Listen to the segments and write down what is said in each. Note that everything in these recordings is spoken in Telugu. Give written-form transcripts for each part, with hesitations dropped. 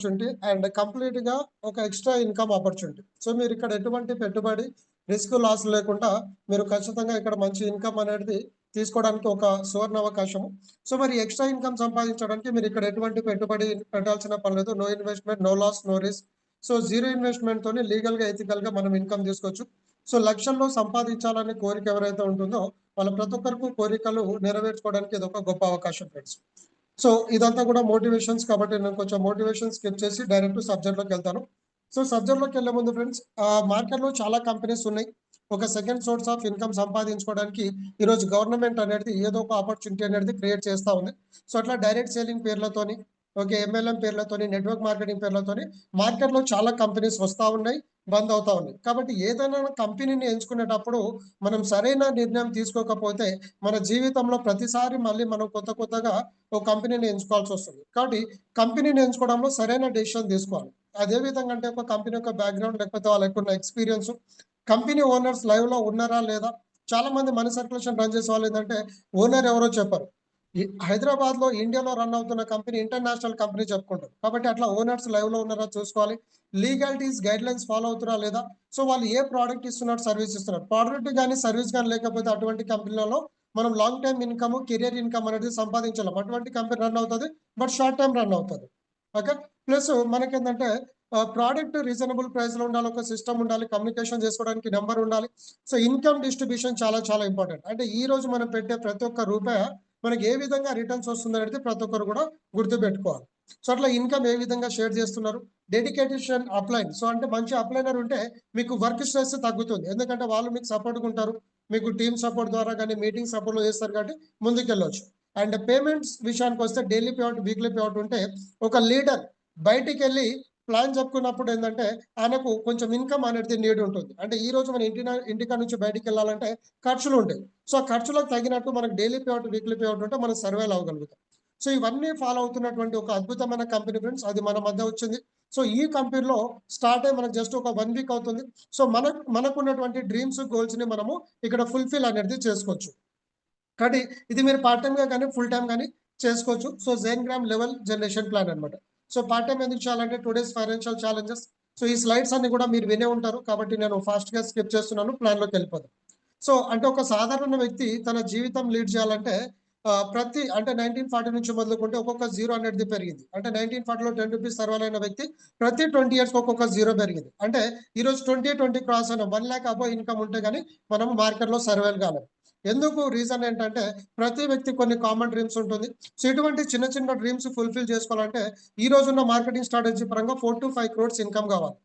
ఆపర్చునిటీ అండ్ కంప్లీట్ గా ఒక ఎక్స్ట్రా ఇన్కమ్ ఆపర్చునిటీ. సో మీరు ఇక్కడ ఎటువంటి పెట్టుబడి రిస్క్ లాస్ లేకుండా మీరు ఖచ్చితంగా ఇక్కడ మంచి ఇన్కమ్ అనేది తీసుకోవడానికి ఒక సువర్ణ అవకాశము. సో మరి ఎక్స్ట్రా ఇన్కమ్ సంపాదించడానికి మీరు ఇక్కడ ఎటువంటి పెట్టుబడి పెట్టాల్సిన పని లేదు. No investment, no loss, no risk. So zero investment తోని లీగల్ గా ఎథికల్ గా మనం ఇన్కమ్ తీసుకోవచ్చు. సో లక్షల్లో సంపాదించాలనే కోరిక ఎవరైతే ఉంటుందో వాళ్ళ ప్రతి ఒక్కరికి కోరికలు నెరవేర్చుకోవడానికి ఇది ఒక గొప్ప అవకాశం ఫ్రెండ్స్. సో ఇదంతా కూడా మోటివేషన్స్ కాబట్టి నేను కొంచెం మోటివేషన్ స్కిప్ చేసి డైరెక్ట్ సబ్జెక్ట్లోకి వెళ్తాను. సో సబ్జెక్ట్లోకి వెళ్ళే ముందు ఫ్రెండ్స్, మార్కెట్లో చాలా కంపెనీస్ ఉన్నాయి. ఒక సెకండ్ సోర్స్ ఆఫ్ ఇన్కమ్ సంపాదించుకోవడానికి ఈరోజు గవర్నమెంట్ అనేది ఏదో ఒక ఆపర్చునిటీ అనేది క్రియేట్ చేస్తూ ఉంది. సో అట్లా డైరెక్ట్ సేలింగ్ పేర్లతోని, ఓకే, ఎంఎల్ఎం పేర్లతోని, నెట్వర్క్ మార్కెటింగ్ పేర్లతోని మార్కెట్లో చాలా కంపెనీస్ వస్తూ ఉన్నాయి, బంద్ అవుతా ఉన్నాయి. కాబట్టి ఏదైనా కంపెనీని ఎంచుకునేటప్పుడు మనం సరైన నిర్ణయం తీసుకోకపోతే మన జీవితంలో ప్రతిసారి మళ్ళీ మనం కొత్తగా ఒక కంపెనీని ఎంచుకోవాల్సి వస్తుంది. కాబట్టి కంపెనీని ఎంచుకోవడంలో సరైన డెసిషన్ తీసుకోవాలి. అదే విధంగా అంటే ఒక కంపెనీ యొక్క బ్యాక్గ్రౌండ్, లేకపోతే వాళ్ళకు ఉన్న ఎక్స్పీరియన్స్, కంపెనీ ఓనర్స్ లైవ్ లో ఉన్నారా లేదా. చాలా మంది మనీ సర్క్యులేషన్ రన్ చేసే వాళ్ళు ఏంటంటే ఓనర్ ఎవరో చెప్పరు. హైదరాబాద్ లో, ఇండియాలో రన్ అవుతున్న కంపెనీ ఇంటర్నేషనల్ కంపెనీ చెప్పుకుంటారు. కాబట్టి అట్లా ఓనర్స్ లైవ్ లో ఉన్నారా చూసుకోవాలి. లీగాలిటీస్, గైడ్ లైన్స్ ఫాలో అవుతున్నా లేదా. సో వాళ్ళు ఏ ప్రోడక్ట్ ఇస్తున్నారు, సర్వీస్ ఇస్తున్నారు. ప్రోడక్ట్ కానీ సర్వీస్ కానీ లేకపోతే అటువంటి కంపెనీలలో మనం long time income, career income అనేది సంపాదించలేం. అటువంటి కంపెనీ రన్ అవుతుంది, బట్ షార్ట్ టైం రన్ అవుతుంది. ఓకే. ప్లస్ మనకేంటంటే ప్రోడక్ట్ రీజనబుల్ ప్రైస్ లో ఉండాలి, ఒక సిస్టమ్ ఉండాలి, కమ్యూనికేషన్ చేసుకోవడానికి నెంబర్ ఉండాలి. సో ఇన్కమ్ డిస్ట్రిబ్యూషన్ చాలా ఇంపార్టెంట్. అంటే ఈ రోజు మనం పెట్టే ప్రతి ఒక్క రూపాయి మనకి ఏ విధంగా రిటర్న్స్ వస్తుంది అనేది ప్రతి ఒక్కరు కూడా గుర్తుపెట్టుకోవాలి. సో అట్లా ఇన్కమ్ ఏ విధంగా షేర్ చేస్తున్నారు. Dedication upline. సో అంటే మంచి అప్లైనర్ ఉంటే మీకు వర్క్ స్ట్రెస్ తగ్గుతుంది. ఎందుకంటే వాళ్ళు మీకు సపోర్ట్గా ఉంటారు. మీకు టీమ్ సపోర్ట్ ద్వారా కానీ మీటింగ్ సపోర్ట్ చేస్తారు కాబట్టి ముందుకెళ్ళొచ్చు. అండ్ పేమెంట్స్ విషయానికి వస్తే డైలీ పేఅవుట్, వీక్లీ పేఅవుట్ ఉంటే ఒక లీడర్ బయటికి వెళ్ళి ప్లాన్ చెప్పుకున్నప్పుడు ఏంటంటే ఆయనకు కొంచెం ఇన్కమ్ అనేది నీడ్ ఉంటుంది. అంటే ఈ రోజు మన ఇంటికా నుంచి బయటికి వెళ్ళాలంటే ఖర్చులు ఉంటాయి. సో ఆ ఖర్చులకు తగినట్టు మనకు డైలీ పేఅవుట్, వీక్లీ పేఅవుట్ ఉంటే మనం సర్వైవ్ అవ్వగలుగుతాం. సో ఇవన్నీ ఫాలో అవుతున్నటువంటి ఒక అద్భుతమైన కంపెనీ ఫ్రెండ్స్, అది మన మధ్య వచ్చింది. సో ఈ కంపెనీలో స్టార్ట్ అయ్యి మనకు జస్ట్ ఒక 1 వీక్ అవుతుంది. సో మనకున్నటువంటి డ్రీమ్స్, గోల్స్ ని మనము ఇక్కడ ఫుల్ఫిల్ అనేది చేసుకోవచ్చు. కాబట్టి ఇది మీరు పార్ట్ టైం గా కానీ ఫుల్ టైం కానీ చేసుకోవచ్చు. సో జెన్గ్రామ్ లెవెల్ జనరేషన్ ప్లాన్ అనమాట. సో పార్ట్ టైం ఎందుకు చేయాలంటే టుడేస్ ఫైనాన్షియల్ ఛాలెంజెస్. సో ఈ స్లైడ్స్ అన్ని కూడా మీరు వినే ఉంటారు కాబట్టి నేను ఫాస్ట్ గా స్కిప్ చేస్తున్నాను, ప్లాన్ లోకి వెళ్ళిపోతాను. సో అంటే ఒక సాధారణ వ్యక్తి తన జీవితం లీడ్ చేయాలంటే ప్రతి అంటే 1940 నుంచి మొదలుకుంటే ఒక్కొక్క జీరో అనేది పెరిగింది. అంటే 1940లో 10 రూపీస్ సర్వైవ్ అయిన వ్యక్తి ప్రతి 20 ఇయర్స్ ఒక్కొక్క జీరో పెరిగింది. అంటే ఈ రోజు 2020 క్రాస్ అయిన 1 lakh అబో ఇన్కమ్ ఉంటే కానీ మనం మార్కెట్ లో సర్వైవ్ కాలేం. ఎందుకు రీజన్ ఏంటంటే ప్రతి వ్యక్తి కొన్ని కామన్ డ్రీమ్స్ ఉంటుంది. సో ఇటువంటి చిన్న డ్రీమ్స్ ఫుల్ఫిల్ చేసుకోవాలంటే ఈ రోజున్న మార్కెటింగ్ స్ట్రాటజీ పరంగా 4 to 5 crores ఇన్కమ్ కావాలి.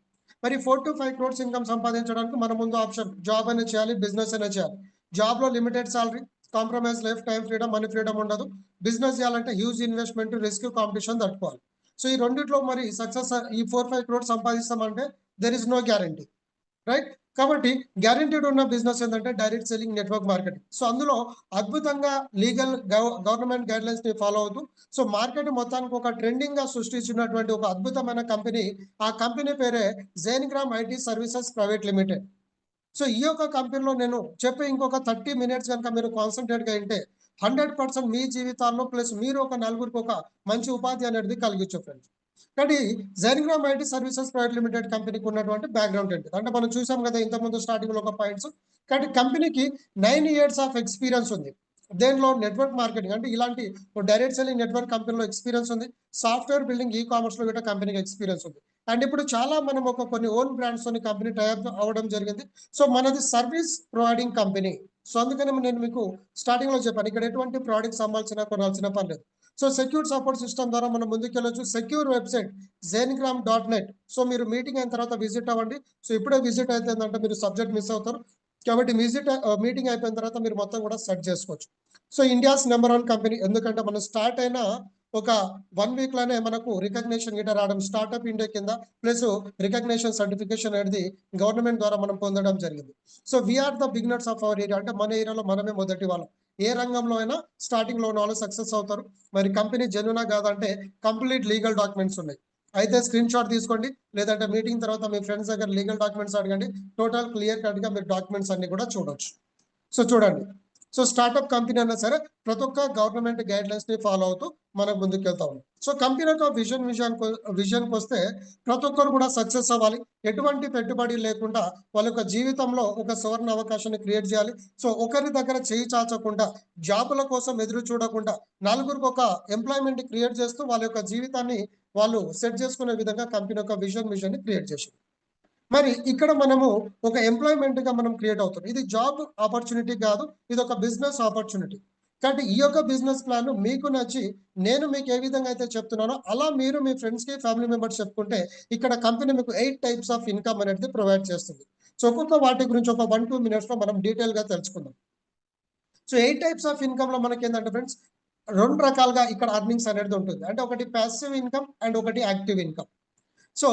మరి 4 to 5 crores ఇన్కమ్ సంపాదించడానికి మన ముందు ఆప్షన్ జాబ్ అనేది చేయాలి, బిజినెస్ అనేది చేయాలి. జాబ్ లో limited salary, compromise life, time freedom, money freedom ఉండదు. బిజినెస్ చేయాలంటే హ్యూజ్ ఇన్వెస్ట్మెంట్, రిస్క్, కాంపిటీషన్ తట్టుకోవాలి. సో ఈ రెండిట్లో మరి సక్సెస్ ఈ 4-5 crores సంపాదిస్తామంటే there is no guarantee, right. కాబట్టి గ్యారెంటీడ్ ఉన్న బిజినెస్ ఏంటంటే direct selling, network marketing. So అందులో అద్భుతంగా లీగల్ గవర్నమెంట్ గైడ్ లైన్స్ ని ఫాలో అవుతూ సో మార్కెట్ మొత్తానికి ఒక ట్రెండింగ్ గా సృష్టించినటువంటి ఒక అద్భుతమైన కంపెనీ, ఆ కంపెనీ పేరే Zengram IT services private limited. So ఈ యొక్క కంపెనీలో నేను చెప్పే ఇంకొక 30 minutes కనుక మీరు కాన్సన్ట్రేట్ గా ఉంటే 100% మీ జీవితాల్లో ప్లస్ మీరు ఒక నలుగురికి ఒక మంచి ఉపాధి అనేది కలిగించు ఫ్రెండ్స్. కానీ జెన్గ్రామ్ ఐటీ సర్వీసెస్ ప్రైవేట్ లిమిటెడ్ కంపెనీకి ఉన్నటువంటి బ్యాక్గ్రౌండ్ ఏంటి అంటే మనం చూసాం కదా ఇంతకుముందు స్టార్టింగ్ లో ఒక పాయింట్స్. కానీ కంపెనీకి 9 years ఆఫ్ ఎక్స్పీరియన్స్ ఉంది. దేనిలో? Network marketing. అంటే ఇలాంటి డైరెక్ట్ సెల్లింగ్ నెట్వర్క్ కంపెనీలో ఎక్స్పీరియన్స్ ఉంది. సాఫ్ట్వేర్ బిల్డింగ్, ఈ కామర్స్ లో కూడా కంపెనీకి ఎక్స్పీరియన్స్ ఉంది. అండ్ ఇప్పుడు చాలా మనం కొన్ని ఓన్ బ్రాండ్స్ తోని కంపెనీ టైప్ అవ్వడం జరిగింది. సో మనది సర్వీస్ ప్రొవైడింగ్ కంపెనీ. సో అందుకని నేను మీకు స్టార్టింగ్ లో చెప్పాను ఇక్కడ ఎటువంటి ప్రోడక్ట్స్ అమ్మాల్సిన, కొనాల్సిన పని లేదు. సో సెక్యూర్ సపోర్ట్ సిస్టమ్ ద్వారా మనం ముందుకెళ్ళొచ్చు. Secure website zengram.net. సో మీరు మీటింగ్ అయిన తర్వాత విజిట్ అవ్వండి. సో ఇప్పుడే విజిట్ అయితే ఏంటంటే మీరు సబ్జెక్ట్ మిస్ అవుతారు. కాబట్టి మీటింగ్ అయిపోయిన తర్వాత మీరు మొత్తం కూడా సెట్ చేసుకోవచ్చు. So India's number 1 company. ఎందుకంటే మనం స్టార్ట్ అయిన ఒక 1 week లోనే మనకు రికగ్నిషన్ గిట రావడం, స్టార్ట్అప్ ఇండియా కింద ప్లస్ రికగ్నిషన్ సర్టిఫికేషన్ అనేది గవర్నమెంట్ ద్వారా మనం పొందడం జరిగింది. So we are the beginners of our area. అంటే మన ఏరియాలో మనమే మొదటి వాళ్ళం. ఏ రంగంలో అయినా స్టార్టింగ్ లో ఉన్న వాళ్ళు సక్సెస్ అవుతారు. మరి కంపెనీ జెన్యునా కాదంటే కంప్లీట్ లీగల్ డాక్యుమెంట్స్ ఉన్నాయి. అయితే స్క్రీన్ షాట్ తీసుకోండి, లేదంటే మీటింగ్ తర్వాత మీ ఫ్రెండ్స్ దగ్గర లీగల్ డాక్యుమెంట్స్ అడగండి. టోటల్ క్లియర్ కట్ గా మీరు డాక్యుమెంట్స్ అన్ని కూడా చూడొచ్చు. సో చూడండి. సో స్టార్ట్అప్ కంపెనీ అయినా సరే ప్రతి ఒక్క గవర్నమెంట్ గైడ్ లైన్స్ ని ఫాలో అవుతూ మనం ముందుకెళ్తా ఉన్నాం. సో కంపెనీ యొక్క విజన్కి వస్తే ప్రతి ఒక్కరు కూడా సక్సెస్ అవ్వాలి. ఎటువంటి పెట్టుబడి లేకుండా వాళ్ళ యొక్క జీవితంలో ఒక సువర్ణ అవకాశాన్ని క్రియేట్ చేయాలి. సో ఒకరి దగ్గర చేయి చాచకుండా, జాబుల కోసం ఎదురు చూడకుండా, నలుగురికి ఒక ఎంప్లాయ్మెంట్ క్రియేట్ చేస్తూ వాళ్ళ యొక్క జీవితాన్ని వాళ్ళు సెట్ చేసుకునే విధంగా కంపెనీ యొక్క మిషన్ ని క్రియేట్ చేసింది. మరి ఇక్కడ మనము ఒక ఎంప్లాయ్మెంట్‌గా మనం క్రియేట్ అవుతున్నాం. ఇది జాబ్ ఆపర్చునిటీ కాదు. ఇది ఒక బిజినెస్ ఆపర్చునిటీ. కాబట్టి ఈ యొక్క బిజినెస్ ప్లాన్ మీకు నచ్చి నేను మీకు ఏ విధంగా అయితే చెప్తున్నానో అలా మీరు మీ ఫ్రెండ్స్‌కి, ఫ్యామిలీ మెంబర్స్ చెప్పుకుంటే ఇక్కడ కంపెనీ మీకు 8 టైప్స్ ఆఫ్ ఇన్‌కమ్ అనేది ప్రొవైడ్ చేస్తుంది. సో ఒక్కొక్క వాటి గురించి ఒక 1, 2 మినిట్స్‌లో మనం డీటెయిల్‌గా తెలుసుకుందాం. సో 8 టైప్స్ ఆఫ్ ఇన్‌కమ్‌లో మనకేందంటే ఫ్రెండ్స్ 2 రకాలుగా ఇక్కడ ఎర్నింగ్స్ అనేది ఉంటుంది. అంటే ఒకటి పాసివ్ ఇన్‌కమ్ అండ్ ఒకటి active income. So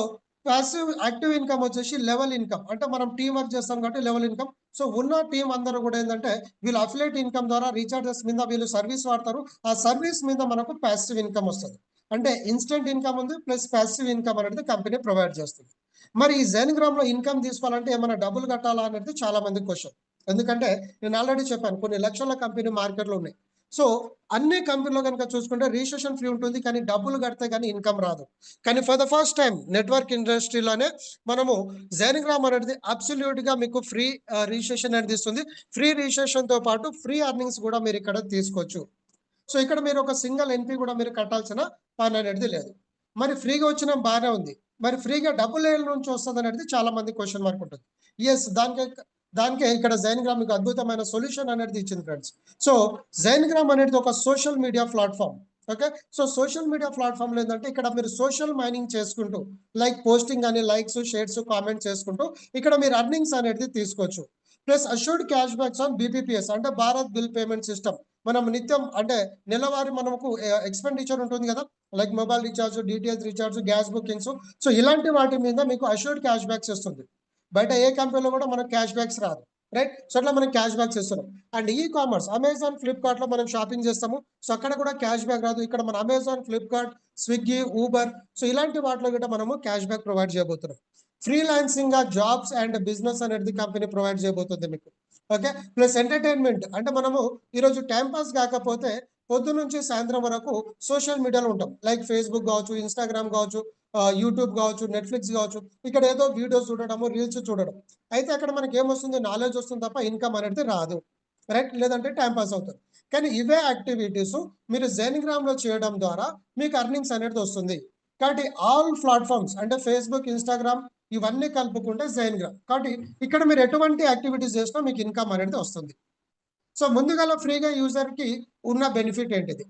active income వచ్చేసి లెవెల్ ఇన్‌కమ్. అంటే మనం టీమ్ వర్క్ చేస్తాం కాబట్టి లెవెల్ ఇన్‌కమ్. సో ఉన్న టీమ్ అందరూ కూడా ఏందంటే వీళ్ళు అఫిలియేట్ ఇన్‌కమ్ ద్వారా రీచార్జెస్ మీద వీళ్ళు సర్వీస్ వాడతారు. ఆ సర్వీస్ మీద మనకు పాసివ్ ఇన్‌కమ్ వస్తది. అంటే ఇన్‌స్టంట్ ఇన్‌కమ్ ఉంది ప్లస్ పాసివ్ ఇన్‌కమ్ అనేది కంపెనీ ప్రొవైడ్ చేస్తుంది. మరి ఈ జెన్‌గ్రామ్‌లో ఇన్‌కమ్ తీసుకోవాలంటే ఏమైనా డబ్బులు కట్టాలా అనేది చాలా మంది క్వెషన్. ఎందుకంటే నేను ఆల్రెడీ చెప్పాను కొన్ని లక్షల కంపెనీ మార్కెట్‌లో ఉన్నాయి. సో అన్ని కంపెనీలో గనుక చూసుకుంటే రిజిస్ట్రేషన్ ఫ్రీ ఉంటుంది. కానీ డబ్బులు కడితే గానీ ఇన్‌కమ్ రాదు. కానీ for the first time network ఇండస్ట్రీలోనే మనము జెన్‌గ్రామ్ అనేది అబ్సల్యూట్‌గా మీకు ఫ్రీ రిజిస్ట్రేషన్ అనేది ఇస్తుంది. ఫ్రీ రిజిస్ట్రేషన్‌తో పాటు ఫ్రీ ఎర్నింగ్స్ కూడా మీరు ఇక్కడ తీసుకోవచ్చు. సో ఇక్కడ మీరు ఒక సింగిల్ ఎన్‌పీ కూడా మీరు కట్టాల్సిన పని అనేది లేదు. మరి ఫ్రీగా వచ్చిన బానే ఉంది. మరి ఫ్రీగా డబ్బులు ఏళ్ళ నుంచి వస్తదనేది చాలా మంది క్వెషన్ మార్క్ ఉంటుంది. యెస్ దానికే ఇక్కడ జైన్‌గ్రామ్ మీకు అద్భుతమైన సొల్యూషన్ అనేది ఇచ్చింది ఫ్రెండ్స్. సో జైన్‌గ్రామ్ అనేది ఒక social media platform. Okay. So social media ప్లాట్‌ఫార్మ్‌లో ఏందంటే ఇక్కడ మీరు సోషల్ మైనింగ్ చేసుకుంటూ లైక్ పోస్టింగ్ అని లైక్స్, షేర్స్, కామెంట్స్ చేసుకుంటూ ఇక్కడ మీరు ఎర్నింగ్స్ అనేది తీసుకోవచ్చు. Plus assured cash backs on BPPS అంటే భారత్ బిల్ పేమెంట్ సిస్టమ్. మనం నిత్యం అంటే నెలవారీ మనకు ఎక్స్‌పెండిచర్ ఉంటుంది కదా! Like mobile recharge, DTH recharge, gas bookings. So ఇలాంటి వాటి మీద మీకు అష్యూర్డ్ క్యాష్ బ్యాక్స్ ఇస్తుంది. బయట ఏ కంపెనీలో కూడా మనకు క్యాష్ బ్యాక్స్ రాదు. రైట్. సో అట్లా మనం క్యాష్ బ్యాక్స్ ఇస్తున్నాం. అండ్ ఈ కామర్స్ అమెజాన్, ఫ్లిప్‌కార్ట్‌లో మనం షాపింగ్ చేస్తాము. సో అక్కడ కూడా క్యాష్ బ్యాక్ రాదు. ఇక్కడ మన Amazon, Flipkart, Swiggy, Uber so ఇలాంటి వాటిలో కూడా మనము క్యాష్ బ్యాక్ ప్రొవైడ్ చేయబోతున్నాం. ఫ్రీలాన్సింగ్‌గా జాబ్స్ అండ్ బిజినెస్ అనేది కంపెనీ ప్రొవైడ్ చేయబోతుంది మీకు. ఓకే. ప్లస్ ఎంటర్‌టైన్‌మెంట్ అంటే మనము ఈరోజు టైమ్ పాస్ కాకపోతే పొద్దున్నుంచి సాయంత్రం వరకు సోషల్ మీడియాలో ఉంటాం. లైక్ ఫేస్‌బుక్ కావచ్చు, ఇన్‌స్టాగ్రామ్ కావచ్చు, యూట్యూబ్ కావచ్చు, నెట్‌ఫ్లిక్స్ కావచ్చు. ఇక్కడ ఏదో వీడియోస్ చూడడము, రీల్స్ చూడడం. అయితే అక్కడ మనకేమొస్తుంది నాలెడ్జ్ వస్తుంది తప్ప ఇన్‌కమ్ అనేది రాదు. రైట్. లేదంటే టైమ్ పాస్ అవుతుంది. కానీ ఇవే యాక్టివిటీస్ మీరు జెన్‌గ్రామ్‌లో చేయడం ద్వారా మీకు ఎర్నింగ్స్ అనేది వస్తుంది. కాబట్టి ఆల్ ప్లాట్‌ఫార్మ్స్ అంటే ఫేస్‌బుక్, ఇన్‌స్టాగ్రామ్ ఇవన్నీ కలుపుకుంటే జెన్‌గ్రామ్. కాబట్టి ఇక్కడ మీరు ఎటువంటి యాక్టివిటీస్ చేసినా మీకు ఇన్‌కమ్ అనేది వస్తుంది. సో ముందుగాల ఫ్రీగా యూజర్‌కి ఉన్న బెనిఫిట్ ఏంటిది?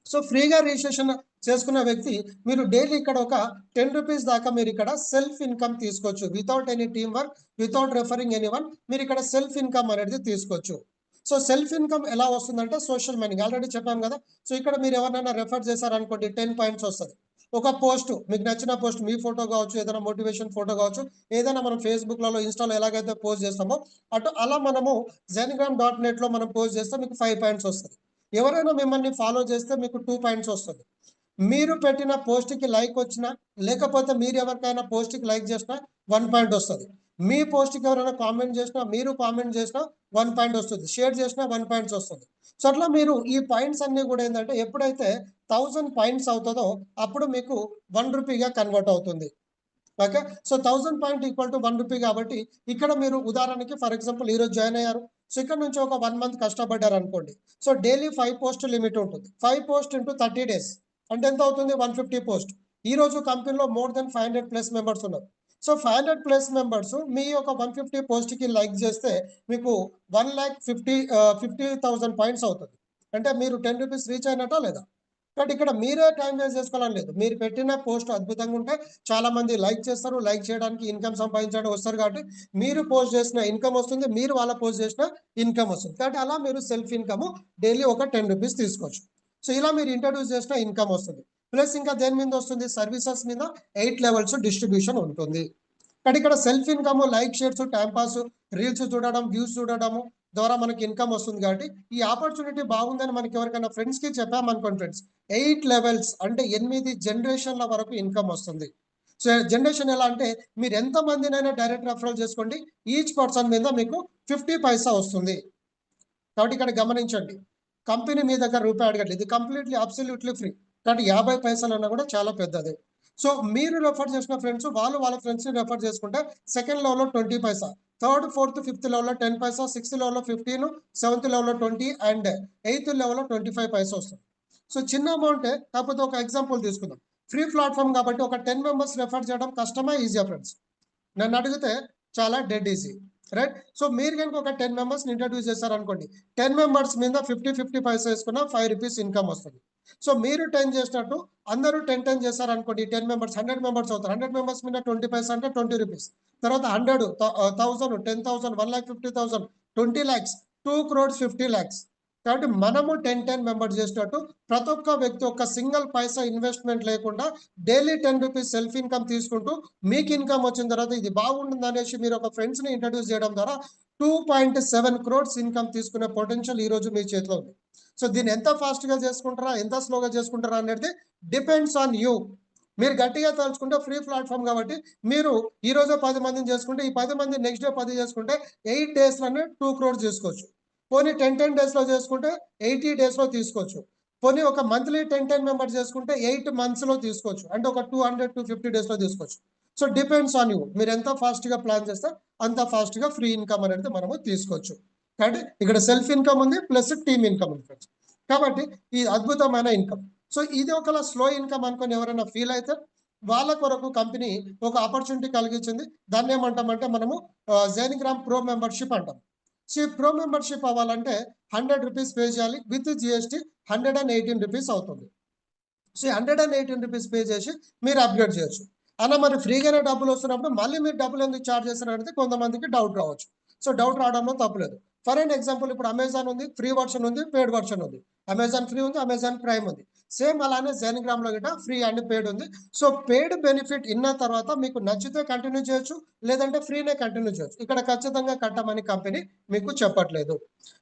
సో ఫ్రీగా రిజిస్ట్రేషన్ చేసుకున్న వ్యక్తి మీరు డైలీ ఇక్కడ ఒక ₹10 దాకా మీరు ఇక్కడ సెల్ఫ్ ఇన్‌కమ్ తీసుకోవచ్చు. Without any team work, without referring anyone మీరు ఇక్కడ సెల్ఫ్ ఇన్‌కమ్ అనేది తీసుకోవచ్చు. సో సెల్ఫ్ ఇన్‌కమ్ ఎలా వస్తుందంటే సోషల్ మైనింగ్ ఆల్రెడీ చెప్పాం కదా! సో ఇక్కడ మీరు ఎవరినైనా రిఫర్ చేశారనుకోండి 10 పాయింట్స్ వస్తది. ఒక పోస్ట్ మీకు నచ్చిన పోస్ట్ మీ ఫోటో కావచ్చు, ఏదైనా మోటివేషన్ ఫోటో కావచ్చు, ఏదైనా మనం ఫేస్‌బుక్‌లలో, ఇన్‌స్టాలో ఎలాగైతే పోస్ట్ చేస్తామో అలా మనము zengram.netలో మనం పోస్ట్ చేస్తే మీకు 5 పాయింట్స్ వస్తది. ఎవరైనా మిమ్మల్ని ఫాలో చేస్తే మీకు 2 పాయింట్స్ వస్తది. మీరు పెట్టిన పోస్ట్‌కి లైక్ వచ్చినా, లేకపోతే మీరు ఎవరికైనా పోస్ట్‌కి లైక్ చేసినా 1 పాయింట్ వస్తది. మీ పోస్ట్‌కి ఎవరైనా కామెంట్ చేసినా, మీరు కామెంట్ చేసినా 1 పాయింట్ వస్తది. షేర్ చేసినా 1 పాయింట్స్ వస్తది. సో అట్లా మీరు ఈ పాయింట్స్ అన్నీ కూడా ఏందంటే ఎప్పుడైతే 1000 పాయింట్స్ అవుతదో అప్పుడు మీకు ₹1 కన్వర్ట్ అవుతుంది. Okay. So 1000 point equal to ₹1 కాబట్టి ఇక్కడ మీరు ఉదాహరణకి ఫర్ ఎగ్జాంపుల్ ఈరోజు జాయిన్ అయ్యారు. సో ఇక్కడ నుంచి ఒక 1 మంత్ కష్టపడ్డారనుకోండి. సో డైలీ 5 పోస్ట్ లిమిట్ ఉంటుంది. 5 పోస్ట్ ఇంటూ 30 డేస్ అంటే ఎంత అవుతుంది? 150 పోస్ట్. ఈరోజు కంపెనీలో మోర్ దెన్ 500 ప్లస్ మెంబర్స్ ఉన్నారు. సో 500 ప్లస్ మెంబర్స్ మీ యొక్క 150 పోస్ట్‌కి లైక్ చేస్తే మీకు 50,000 పాయింట్స్ అవుతుంది. అంటే మీరు ₹10 రీచ్ అయినట్టా లేదా? బట్ ఇక్కడ మీరే టైం వేస్ట్ చేసుకోవాలని లేదు. మీరు పెట్టిన పోస్ట్ అద్భుతంగా ఉంటే చాలా మంది లైక్ చేస్తారు. లైక్ చేయడానికి ఇన్‌కమ్ సంపాదించడానికి వస్తారు కాబట్టి మీరు పోస్ట్ చేసిన ఇన్‌కమ్ వస్తుంది. మీరు వాళ్ళ పోస్ట్ చేసిన ఇన్‌కమ్ వస్తుంది. కాబట్టి అలా మీరు సెల్ఫ్ ఇన్‌కమ్ డైలీ ఒక ₹10 తీసుకోవచ్చు. సో ఇలా మీరు ఇంట్రొడ్యూస్ చేసిన ఇన్‌కమ్ వస్తుంది. ప్లస్ ఇంకా దేని మీద వస్తుంది? సర్వీసెస్ మీద 8 లెవెల్స్ డిస్ట్రిబ్యూషన్ ఉంటుంది. కానీ ఇక్కడ self income, like, shares, time pass, reels చూడడం, వ్యూస్ చూడడము ద్వారా మనకి ఇన్‌కమ్ వస్తుంది కాబట్టి ఈ ఆపర్చునిటీ బాగుందని మనకి ఎవరికైనా ఫ్రెండ్స్‌కి చెప్పామనుకోండి ఫ్రెండ్స్ 8 లెవెల్స్ అంటే 8 జనరేషన్‌ల వరకు ఇన్‌కమ్ వస్తుంది. సో జనరేషన్ ఎలా అంటే మీరు ఎంత మందినైనా డైరెక్ట్ రెఫరల్ చేసుకోండి. ఈచ్ పర్సన్ మీద మీకు 50 పైసా వస్తుంది. కాబట్టి ఇక్కడ గమనించండి, కంపెనీ మీ దగ్గర రూపాయి అడగట్లేదు, ఇది కంప్లీట్లీ అబ్సల్యూట్లీ ఫ్రీ. కాబట్టి 50 పైసలు అన్నా కూడా చాలా పెద్దది. సో మీరు రెఫర్ చేసిన ఫ్రెండ్స్ వాళ్ళు వాళ్ళ ఫ్రెండ్స్ని రెఫర్ చేసుకుంటే సెకండ్ లెవెల్లో 20 పైసా, థర్డ్ ఫోర్త్ ఫిఫ్త్ లెవెల్లో 10 పైసా, సిక్స్త్ లెవెల్లో 15, సెవెంత్ లెవెల్లో 20 అండ్ ఎయిత్ లెవెల్లో 25 పైసా వస్తుంది. సో చిన్న అమౌంటే, కాకపోతే ఒక ఎగ్జాంపుల్ తీసుకుందాం. ఫ్రీ ప్లాట్ఫామ్ కాబట్టి ఒక 10 మెంబర్స్ రెఫర్ చేయడం కష్టమా ఈజీయా ఫ్రెండ్స్? నన్ను అడిగితే చాలా డెడ్ ఈజీ, రైట్? సో మీరు కనుక ఒక 10 మెంబర్స్ని ఇంట్రడ్యూస్ చేశారనుకోండి, 10 మెంబర్స్ మీద 50 పైసా వేసుకున్న 5 రూపీస్ ఇన్కమ్ వస్తుంది. సో మీరు 10 చేసినట్టు అందరూ 10 చేశారనుకోండి, 10 మెంబర్స్ 100 మెంబర్స్ అవుతారు. 100 మెంబర్స్ మీద 20 పైసా అంటే 20 రూపీస్. తర్వాత 100, 1000, 10,000, 1,50,000, 20 lakhs, 2 crores 50 lakhs. కాబట్టి మనము 10 మెంబర్స్ చేసినట్టు ప్రతి ఒక్క వ్యక్తి ఒక సింగిల్ పైసా ఇన్వెస్ట్మెంట్ లేకుండా డైలీ 10 రూపీస్ సెల్ఫ్ ఇన్కమ్ తీసుకుంటూ మీకు ఇన్కమ్ వచ్చిన తర్వాత ఇది బాగుంటుంది అనేసి మీరు ఒక ఫ్రెండ్స్ని ఇంట్రడ్యూస్ చేయడం ద్వారా 2.7 crores ఇన్కమ్ తీసుకునే పొటెన్షియల్ ఈ రోజు మీ చేతిలో ఉంది. సో దీన్ని ఎంత ఫాస్ట్గా చేసుకుంటారా, ఎంత స్లోగా చేసుకుంటారా అనేది డిపెండ్స్ ఆన్ యూ. మీరు గట్టిగా తలుచుకుంటే ఫ్రీ ప్లాట్ఫామ్ కాబట్టి మీరు ఈ రోజు 10 మందిని చేసుకుంటే ఈ 10 మంది నెక్స్ట్ డే 10 చేసుకుంటే 8 డేస్లోనే 2 crores చేసుకోవచ్చు. పోనీ 10 డేస్లో చేసుకుంటే 80 డేస్లో తీసుకోవచ్చు. పోనీ ఒక మంత్లీ 10 మెంబర్స్ చేసుకుంటే 8 మంత్స్లో తీసుకోవచ్చు. అంటే ఒక 200-250 డేస్లో తీసుకోవచ్చు. So depends on you. మీరు ఎంత ఫాస్ట్గా ప్లాన్ చేస్తే అంత ఫాస్ట్గా ఫ్రీ ఇన్కమ్ అనేది మనము తీసుకోవచ్చు. కాబట్టి ఇక్కడ సెల్ఫ్ ఇన్కమ్ ఉంది ప్లస్ టీమ్ ఇన్కమ్ ఉంది ఫ్రెండ్స్. కాబట్టి ఈ అద్భుతమైన ఇన్కమ్. సో ఇది ఒకలా స్లో ఇన్కమ్ అనుకొని ఎవరైనా ఫీల్ అయితే వాళ్ళ కొరకు కంపెనీ ఒక ఆపర్చునిటీ కలిగించింది. దాన్ని ఏమంటామంటే మనము జైనిగ్రామ్ ప్రో మెంబర్షిప్ అంటాం. సో ప్రో మెంబర్షిప్ అవ్వాలంటే 100 రూపీస్ పే చేయాలి, విత్ జిఎస్టీ 118 రూపీస్ అవుతుంది. సో 118 రూపీస్ పే చేసి మీరు అప్గ్రేడ్ చేయొచ్చు. అలా మరి ఫ్రీగానే డబ్బులు వస్తున్నప్పుడు మళ్ళీ మీరు డబ్బులు ఎందుకు ఛార్జ్ చేస్తారు అనేది కొంతమందికి డౌట్ రావచ్చు. సో డౌట్ రావడంలో తప్పులేదు. ఫర్ అండ్ ఎగ్జాంపుల్ ఇప్పుడు అమెజాన్ ఉంది, ఫ్రీ వర్షన్ ఉంది, పెయిడ్ వర్షన్ ఉంది. అమెజాన్ ఫ్రీ ఉంది, అమెజాన్ ప్రైమ్ ఉంది. సేమ్ అలానే జైనిగ్రామ్లో గిట్ట ఫ్రీ అండ్ పెయిడ్ ఉంది. సో పెయిడ్ బెనిఫిట్ ఇన్న తర్వాత మీకు నచ్చితే కంటిన్యూ చేయొచ్చు, లేదంటే ఫ్రీనే కంటిన్యూ చేయొచ్చు. ఇక్కడ ఖచ్చితంగా కట్టమని కంపెనీ మీకు చెప్పట్లేదు.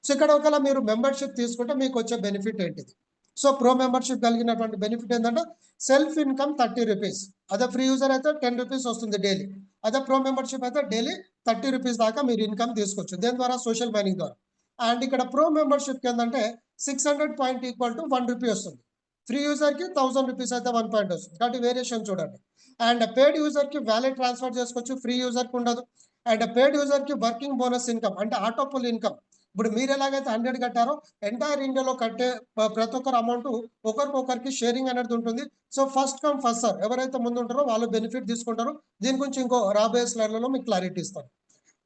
సో ఇక్కడ ఒకవేళ మీరు మెంబర్షిప్ తీసుకుంటే మీకు వచ్చే బెనిఫిట్ ఏంటిది? సో ప్రో మెంబర్షిప్ కలిగినటువంటి బెనిఫిట్ ఏంటంటే సెల్ఫ్ ఇన్కమ్ 30 రూపీస్. అదే ఫ్రీ యూజర్ అయితే 10 రూపీస్ వస్తుంది డైలీ. అదే ప్రో మెంబర్షిప్ అయితే డైలీ 30 రూపీస్ దాకా మీరు ఇన్కమ్ తీసుకోవచ్చు, దేని ద్వారా? సోషల్ మైనింగ్ ద్వారా. అండ్ ఇక్కడ ప్రో మెంబర్షిప్ ఏంటంటే 600 పాయింట్ ఈక్వల్ టు 1 రూపీ వస్తుంది. ఫ్రీ యూజర్కి 1000 రూపీస్ అయితే 1 పాయింట్ వస్తుంది. కాబట్టి వేరియేషన్ చూడండి. అండ్ పెయిడ్ యూజర్కి వ్యాలెట్ ట్రాన్స్ఫర్ చేసుకోవచ్చు, ఫ్రీ యూజర్కి ఉండదు. అండ్ పెయిడ్ యూజర్కి వర్కింగ్ బోనస్ ఇన్కమ్ అంటే ఆటోపుల్ ఇన్కమ్. ఇప్పుడు మీరు ఎలాగైతే 100 కట్టారో ఎంటైర్ ఇండియాలో కట్టే ప్రతి ఒక్కరు అమౌంట్ ఒకరికొకరికి షేరింగ్ అనేది ఉంటుంది. So first come first serve, ఎవరైతే ముందు ఉంటారో వాళ్ళు బెనిఫిట్ తీసుకుంటారు. దీని గురించి ఇంకో రాబోయే స్లైడ్లలో మీకు క్లారిటీ ఇస్తాను.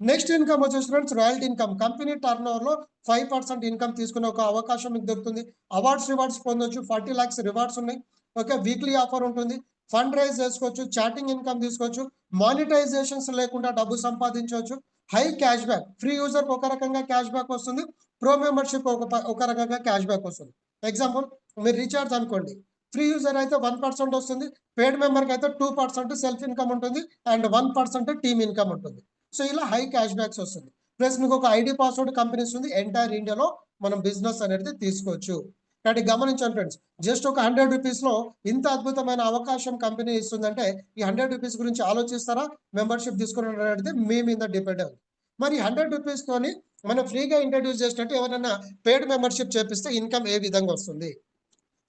నెక్స్ట్ ఇన్కమ్ వచ్చేసి friends royalty income. Company turn ఓవర్లో 5% ఇన్కమ్ తీసుకునే ఒక అవకాశం మీకు దొరుకుతుంది. అవార్డ్స్ రివార్డ్స్ పొందొచ్చు, 40 lakhs రివార్డ్స్ ఉన్నాయి. ఓకే, వీక్లీ ఆఫర్ ఉంటుంది. ఫండ్ రైజ్ చేసుకోవచ్చు, చాటింగ్ ఇన్కమ్ తీసుకోవచ్చు, మానిటైజేషన్స్ లేకుండా డబ్బు సంపాదించవచ్చు. High cash back. ఫ్రీ యూజర్కి ఒక రకంగా క్యాష్ బ్యాక్ వస్తుంది, ప్రో మెంబర్షిప్ ఒక రకంగా క్యాష్ బ్యాక్ వస్తుంది. ఎగ్జాంపుల్, మీరు రీఛార్జ్ అనుకోండి, ఫ్రీ యూజర్ అయితే 1% వస్తుంది, పెయిడ్ మెంబర్కి అయితే 2% సెల్ఫ్ ఇన్కమ్ ఉంటుంది అండ్ 1% టీమ్ ఇన్కమ్ ఉంటుంది. సో ఇలా హై క్యాష్ బ్యాక్స్ వస్తుంది. ప్లస్ మీకు ఒక ఐడి పాస్వర్డ్ కంపెనీ ఇస్తుంది. ఎంటైర్ ఇండియాలో మనం బిజినెస్ అనేది తీసుకోవచ్చు. కాబట్టి గమనించండి ఫ్రెండ్స్, జస్ట్ ఒక 100 రూపీస్లో ఇంత అద్భుతమైన అవకాశం కంపెనీ ఇస్తుందంటే ఈ 100 రూపీస్ గురించి ఆలోచిస్తారా, మెంబర్షిప్ తీసుకుని అనేది మీ మీద డిపెండ్ అవుతుంది. మరి 100 రూపీస్తోని మనం ఫ్రీగా ఇంట్రడ్యూస్ చేసినట్టు ఎవరైనా పెయిడ్ మెంబర్షిప్ చేపిస్తే ఇన్కమ్ ఏ విధంగా వస్తుంది?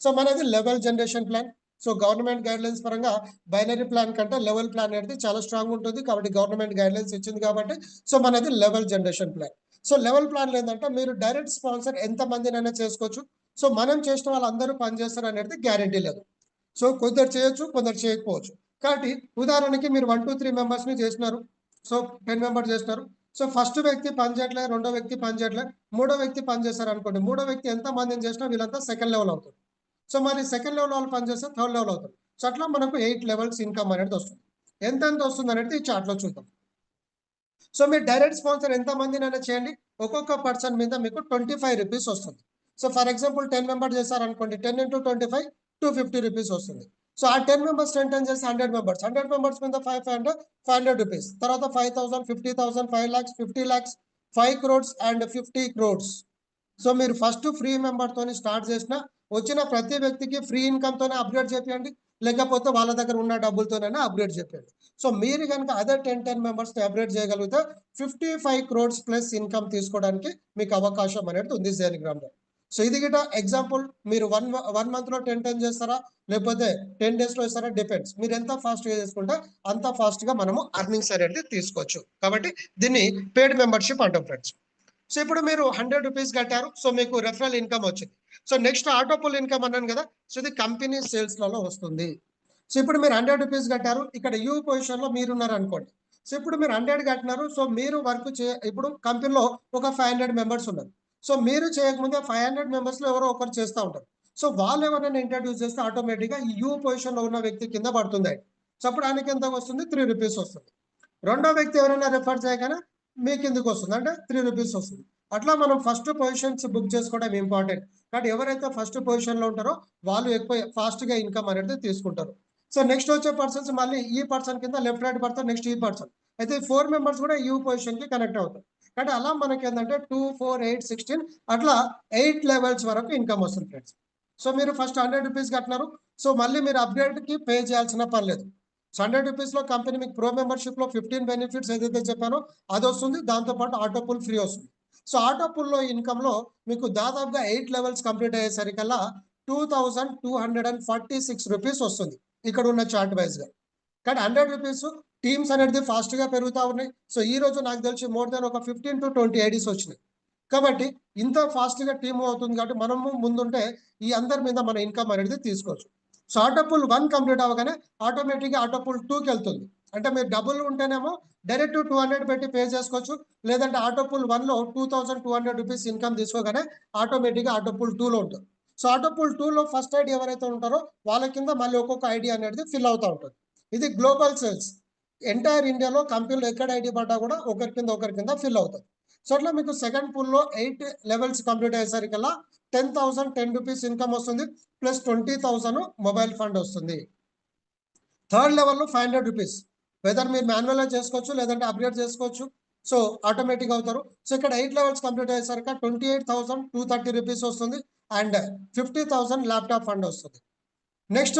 సో మనది level generation plan. So government guidelines పరంగా బైనరీ ప్లాన్ కంటే లెవెల్ ప్లాన్ అనేది చాలా స్ట్రాంగ్ ఉంటుంది. కాబట్టి గవర్నమెంట్ గైడ్లైన్స్ ఇచ్చింది కాబట్టి సో మనది level generation plan. So level ప్లాన్లో ఏంటంటే మీరు డైరెక్ట్ స్పాన్సర్ ఎంత మందినైనా చేసుకోవచ్చు. సో మనం చేసిన వాళ్ళందరూ పనిచేస్తారు అనేది గ్యారంటీ లేదు. సో కొందరు చేయొచ్చు, కొందరు చేయకపోవచ్చు. కాబట్టి ఉదాహరణకి మీరు 1, 2, 3 మెంబర్స్ని చేసినారు. సో 10 మెంబర్స్ చేస్తారు. సో ఫస్ట్ వ్యక్తి పని చేయట్లేదు, రెండో వ్యక్తి పని చేయట్లేదు, మూడో వ్యక్తి పని చేస్తారు అనుకోండి. మూడో వ్యక్తి ఎంత మందిని చేసినా వీళ్ళంతా సెకండ్ లెవెల్ అవుతారు. సో మరి సెకండ్ లెవెల్ వాళ్ళు పనిచేస్తే థర్డ్ లెవెల్ అవుతారు. సో అట్లా మనకు 8 లెవెల్స్ ఇన్కమ్ అనేది వస్తుంది. ఎంత వస్తుంది అనేది ఈ చార్ట్లో చూద్దాం. సో మీరు డైరెక్ట్ స్పాన్సర్ ఎంత మందినైనా చేయండి, ఒక్కొక్క పర్సన్ మీద మీకు 25 రూపీస్ వస్తుంది. సో ఫర్ ఎగ్జాంపుల్ 10 మెంబర్స్ చేశారనుకోండి, 10 into 25 250 రూపీస్ వస్తుంది. సో ఆ 10 మెంబర్స్ 10 చేసి 100 మెంబర్స్, 100 మెంబర్స్ మీద 500 రూపీస్, తర్వాత 5,000, 50,000, 5 lakhs, 50 lakhs, 5 crores and 50 crores. So మీరు ఫస్ట్ ఫ్రీ మెంబర్తోని స్టార్ట్ చేసిన వచ్చిన ప్రతి వ్యక్తికి ఫ్రీ ఇన్కమ్తోనే అప్గ్రేడ్ చేయండి. లేకపోతే వాళ్ళ దగ్గర ఉన్న డబ్బులతోనైనా అప్గ్రేడ్ చేయండి. సో మీరు కనుక అదే 10 మెంబర్స్ని అప్గ్రేడ్ చేయగలిగితే 55 crores ప్లస్ ఇన్కమ్ తీసుకోవడానికి మీకు అవకాశం అనేది ఉంది జెనిగ్రామ్లో. సో ఇది గిట ఎగ్జాంపుల్. మీరు వన్ మంత్లో 10 చేస్తారా, లేకపోతే 10 daysలో ఇస్తారా, డిపెండ్స్. మీరు ఎంత ఫాస్ట్గా చేసుకుంటే అంత ఫాస్ట్గా మనము అర్నింగ్స్ అనేది తీసుకోవచ్చు. కాబట్టి దీన్ని పెయిడ్ మెంబర్షిప్ అంటాం ఫ్రెండ్స్. సో ఇప్పుడు మీరు 100 రూపీస్ కట్టారు, సో మీకు రెఫరల్ ఇన్కమ్ వచ్చింది. So next auto pull income అన్నాను కదా, సో ఇది కంపెనీ సేల్స్లలో వస్తుంది. సో ఇప్పుడు మీరు 100 రూపీస్ కట్టారు, ఇక్కడ యూ పొజిషన్లో మీరున్నారు అనుకోండి. సో ఇప్పుడు మీరు 100 కట్టినారు, సో మీరు వర్క్ ఇప్పుడు కంపెనీలో ఒక 500 మెంబర్స్ ఉన్నారు. సో మీరు చేయకముందే 500 మెంబర్స్లో ఎవరో ఒకరు చేస్తూ ఉంటారు. సో వాళ్ళు ఎవరైనా ఇంట్రడ్యూస్ చేస్తే ఆటోమేటిక్గా ఈ యూ పొజిషన్లో ఉన్న వ్యక్తి కింద పడుతుంది. సో అప్పుడు ఆయనకి ఎంత వస్తుంది, 3 రూపీస్ వస్తుంది. రెండో వ్యక్తి ఎవరైనా రెఫర్ చేయగానే మీ కిందకి వస్తుంది, అంటే 3 రూపీస్ వస్తుంది. అట్లా మనం ఫస్ట్ పొజిషన్స్ బుక్ చేసుకోవడం ఇంపార్టెంట్. కాబట్టి ఎవరైతే ఫస్ట్ పొజిషన్లో ఉంటారో వాళ్ళు ఎక్కువ ఫాస్ట్గా ఇన్కమ్ అనేది తీసుకుంటారు. సో నెక్స్ట్ వచ్చే పర్సన్స్ మళ్ళీ ఈ పర్సన్ కింద లెఫ్ట్ రైట్ పడతారు, నెక్స్ట్ ఈ పర్సన్. అయితే 4 మెంబర్స్ కూడా యూ పొజిషన్కి కనెక్ట్ అవుతారు. కాబట్టి అలా మనకి ఏంటంటే 2, 4, 8, 16 అట్లా 8 లెవెల్స్ వరకు ఇన్కమ్ వస్తుంది ఫ్రెండ్స్. సో మీరు ఫస్ట్ 100 రూపీస్ కట్టినారు, సో మళ్ళీ మీరు అప్గ్రేడ్కి పే చేయాల్సిన పని లేదు. సో 100 రూపీస్లో కంపెనీ మీకు ప్రో మెంబర్షిప్లో 15 బెనిఫిట్స్ ఏదైతే చెప్పానో అది వస్తుంది. దాంతోపాటు ఆటో పుల్ ఫ్రీ వస్తుంది. సో ఆటో పుల్లో ఇన్కమ్లో మీకు దాదాపుగా 8 లెవెల్స్ కంప్లీట్ అయ్యేసరికల్లా 2246 రూపీస్ వస్తుంది ఇక్కడ ఉన్న చార్ట్ వైజ్గా. కానీ 100 రూపీస్ టీమ్స్ అనేది ఫాస్ట్గా పెరుగుతూ ఉన్నాయి. సో ఈ రోజు నాకు తెలిసి మోర్ దెన్ ఒక 15 to 20 ఐడీస్ వచ్చినాయి. కాబట్టి ఇంత ఫాస్ట్గా టీమ్ అవుతుంది కాబట్టి మనము ముందుంటే ఈ అందరి మీద మన ఇన్కమ్ అనేది తీసుకోవచ్చు. సో ఆటో పుల్ 1 కంప్లీట్ అవ్వగానే ఆటోమేటిక్గా ఆటో పుల్ 2కి వెళ్తుంది. అంటే మీరు డబుల్ ఉంటేనేమో డైరెక్ట్ 200 పెట్టి పే చేసుకోవచ్చు. లేదంటే ఆటో పుల్ 1లో 2200 రూపీస్ ఇన్కమ్ తీసుకోగానే ఆటోమేటిక్గా ఆటో పుల్ 2లో ఉంటుంది. సో ఆటో పుల్ 2లో ఫస్ట్ ఐడి ఎవరైతే ఉంటారో వాళ్ళ కింద మళ్ళీ ఒక్కొక్క ఐడి అనేది ఫిల్ అవుతూ ఉంటుంది. ఇది గ్లోబల్ సేల్స్. ఎంటైర్ ఇండియాలో కంపెనీలో ఎక్కడ ఐడి పడ్డా కూడా ఒకరి కింద ఫిల్ అవుతుంది. సో అట్లా మీకు సెకండ్ పుల్లో 8 లెవెల్స్ కంప్లీట్ అయ్యేసరికల్లా 10,010 రూపీస్ ఇన్కమ్ వస్తుంది, ప్లస్ 20,000 మొబైల్ ఫండ్ వస్తుంది. థర్డ్ లెవెల్లో 500 రూపీస్. వెదర్ మీరు మాన్యువల్గా చేసుకోవచ్చు, లేదంటే అప్గ్రేడ్ చేసుకోవచ్చు. సో ఆటోమేటిక్ అవుతారు. సో ఇక్కడ 8 లెవెల్స్ కంప్లీట్ అయ్యేసరికి 28,230 రూపీస్ వస్తుంది, అండ్ 50,000 ల్యాప్టాప్ ఫండ్ వస్తుంది. నెక్స్ట్